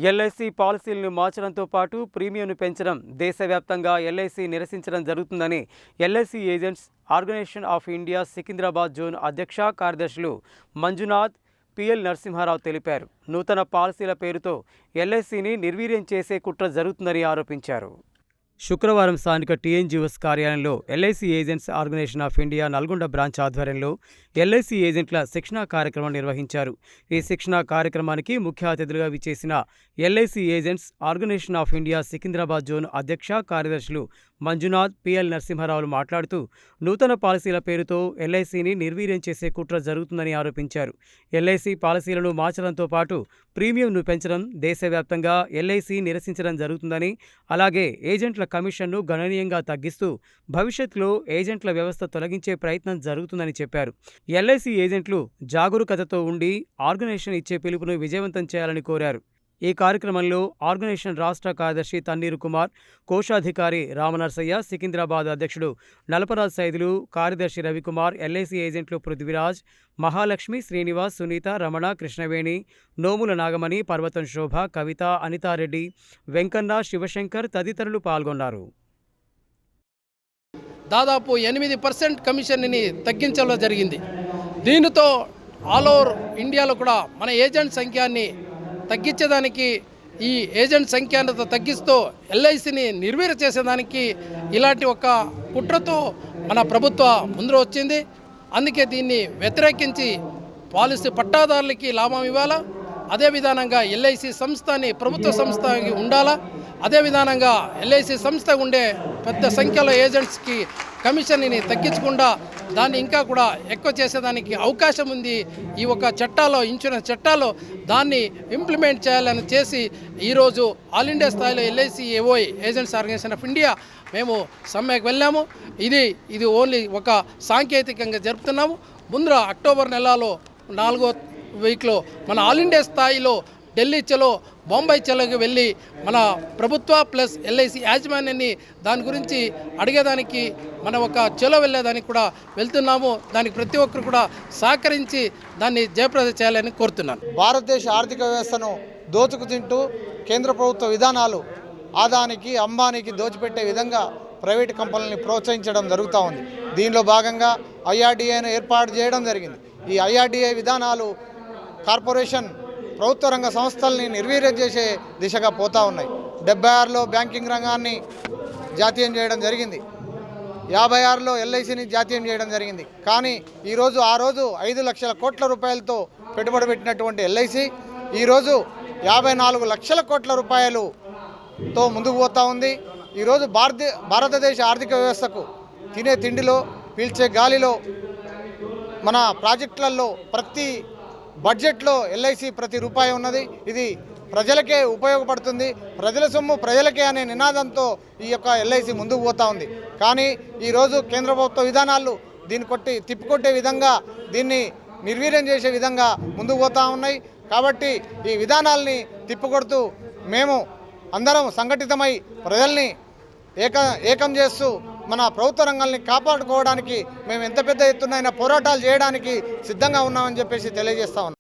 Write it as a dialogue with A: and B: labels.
A: LIC పాలసీలను మార్చడంతో పాటు ప్రీమియంను పెంచడం, దేశవ్యాప్తంగా ఎల్ఐసి నిరసించడం జరుగుతుందని LIC agents organisation of India Secunderabad zone అధ్యక్ష కార్యదర్శులు మంజునాథ్, పిఎల్ నరసింహారావు తెలిపారు. నూతన పాలసీల పేరుతో ఎల్ఐసిని నిర్వీర్యం చేసే కుట్ర జరుగుతుందని ఆరోపించారు. శుక్రవారం స్థానిక టీఎన్జీఓఎస్ కార్యాలయంలో LIC agents organisation of India Nalgonda branch ఆధ్వర్యంలో ఎల్ఐసి ఏజెంట్ల శిక్షణా కార్యక్రమం నిర్వహించారు. ఈ శిక్షణా కార్యక్రమానికి ముఖ్య అతిథులుగా విచ్చేసిన LIC agents organisation of India Secunderabad zone అధ్యక్ష కార్యదర్శులు మంజునాథ్, పిఎల్ నరసింహారావులు మాట్లాడుతూ నూతన పాలసీల పేరుతో ఎల్ఐసిని నిర్వీర్యం చేసే కుట్ర జరుగుతుందని ఆరోపించారు. ఎల్ఐసి పాలసీలను మార్చడంతో పాటు ప్రీమియంను పెంచడం, దేశవ్యాప్తంగా ఎల్ఐసి నిరసించడం జరుగుతుందని, అలాగే ఏజెంట్ల కమిషన్ను గణనీయంగా తగ్గిస్తూ భవిష్యత్తులో ఏజెంట్ల వ్యవస్థ తొలగించే ప్రయత్నం జరుగుతుందని చెప్పారు. ఎల్ఐసి ఏజెంట్లు జాగరూకతతో ఉండి ఆర్గనైజేషన్ ఇచ్చే పిలుపును విజయవంతం చేయాలని కోరారు. ఈ కార్యక్రమంలో ఆర్గనైజేషన్ రాష్ట్ర కార్యదర్శి తన్నీరు కుమార్, కోశాధికారి రామనర్సయ్య, సికింద్రాబాద్ అధ్యక్షుడు నలపరాజ్ సైదులు, కార్యదర్శి రవికుమార్, ఎల్ఐసి ఏజెంట్లు పృథ్వీరాజ్, మహాలక్ష్మి, శ్రీనివాస్, సునీత, రమణ, కృష్ణవేణి, నోముల నాగమణి, పర్వతం శోభ, కవిత, అనితారెడ్డి, వెంకన్న, శివశంకర్ తదితరులు పాల్గొన్నారు.
B: దాదాపు 8% కమిషన్ని తగ్గించడం జరిగింది. దీనితో ఆల్ ఓవర్ ఇండియాలో కూడా మన ఏజెంట్ సంఖ్యాన్ని తగ్గించేదానికి, ఈ ఏజెంట్ సంఖ్యను తగ్గిస్తూ ఎల్ఐసిని నిర్వీర్యం చేసేదానికి ఇలాంటి ఒక కుట్రతో మన ప్రభుత్వం ముందు వచ్చింది. అందుకే దీన్ని వ్యతిరేకించి పాలసీ పట్టాదారులకి లాభం ఇవ్వాలా, అదే విధానంగా ఎల్ఐసి సంస్థని ప్రభుత్వ సంస్థకి ఉండాలా, అదే విధానంగా ఎల్ఐసి సంస్థ ఉండే పెద్ద సంఖ్యలో ఏజెంట్స్కి కమిషన్ని తగ్గించకుండా దాన్ని ఇంకా కూడా ఎక్కువ చేసేదానికి అవకాశం ఉంది. ఈ ఒక చట్టాల్లో, ఇన్సూరెన్స్ చట్టాల్లో దాన్ని ఇంప్లిమెంట్ చేయాలని చేసి ఈరోజు ఆల్ ఇండియా స్థాయిలో LIC AOI agents organisation of India మేము సమ్మెకు వెళ్ళాము. ఇది ఓన్లీ ఒక సాంకేతికంగా జరుపుతున్నాము. ముందర అక్టోబర్ నెలలో 4వ వీక్లో మన ఆల్ ఇండియా స్థాయిలో ఢిల్లీ చలో, బొంబాయి చలోకి వెళ్ళి మన ప్రభుత్వ ప్లస్ ఎల్ఐసి యాజమాన్యాన్ని దాని గురించి అడిగేదానికి మన ఒక చలో వెళ్ళేదానికి కూడా వెళ్తున్నాము. దానికి ప్రతి ఒక్కరు కూడా సహకరించి దాన్ని జయప్రద చేయాలని కోరుతున్నాను.
C: భారతదేశ ఆర్థిక వ్యవస్థను దోచుకు తింటూ కేంద్ర ప్రభుత్వ విధానాలు ఆదానికి, అంబానీకి దోచిపెట్టే విధంగా ప్రైవేటు కంపెనీలని ప్రోత్సహించడం జరుగుతూ ఉంది. దీనిలో భాగంగా ఐఆర్డీఏను ఏర్పాటు చేయడం జరిగింది. ఈ ఐఆర్డీఏ విధానాలు కార్పొరేషన్ ప్రభుత్వ రంగ సంస్థల్ని నిర్వీర్యం చేసే దిశగా పోతూ ఉన్నాయి. 76లో బ్యాంకింగ్ రంగాన్ని జాతీయం చేయడం జరిగింది. 56లో ఎల్ఐసిని జాతీయం చేయడం జరిగింది. కానీ ఈరోజు ఆ రోజు 5 లక్షల కోట్ల రూపాయలతో పెట్టుబడి పెట్టినటువంటి ఎల్ఐసి ఈరోజు 54 లక్షల కోట్ల రూపాయలతో ముందుకు పోతూ ఉంది. ఈరోజు భారతదేశ ఆర్థిక వ్యవస్థకు తినే తిండిలో, పీల్చే గాలిలో, మన ప్రాజెక్టులలో ప్రతి బడ్జెట్లో ఎల్ఐసి ప్రతి రూపాయి ఉన్నది. ఇది ప్రజలకే ఉపయోగపడుతుంది, ప్రజల సొమ్ము ప్రజలకే అనే నినాదంతో ఈ యొక్క ఎల్ఐసి ముందుకు పోతూ ఉంది. కానీ ఈరోజు కేంద్ర ప్రభుత్వ విధానాలు దీన్ని తిప్పికొట్టే విధంగా, దీన్ని నిర్వీర్యం చేసే విధంగా ముందుకు పోతూ ఉన్నాయి. కాబట్టి ఈ విధానాల్ని తిప్పికొడుతూ మేము అందరం సంఘటితమై ప్రజల్ని ఏకం చేస్తూ మన ప్రభుత్వ రంగాల్ని కాపాడుకోవడానికి మేము ఎంత పెద్ద ఎత్తునైనా పోరాటాలు చేయడానికి సిద్ధంగా ఉన్నామని చెప్పేసి తెలియజేస్తా ఉన్నాం.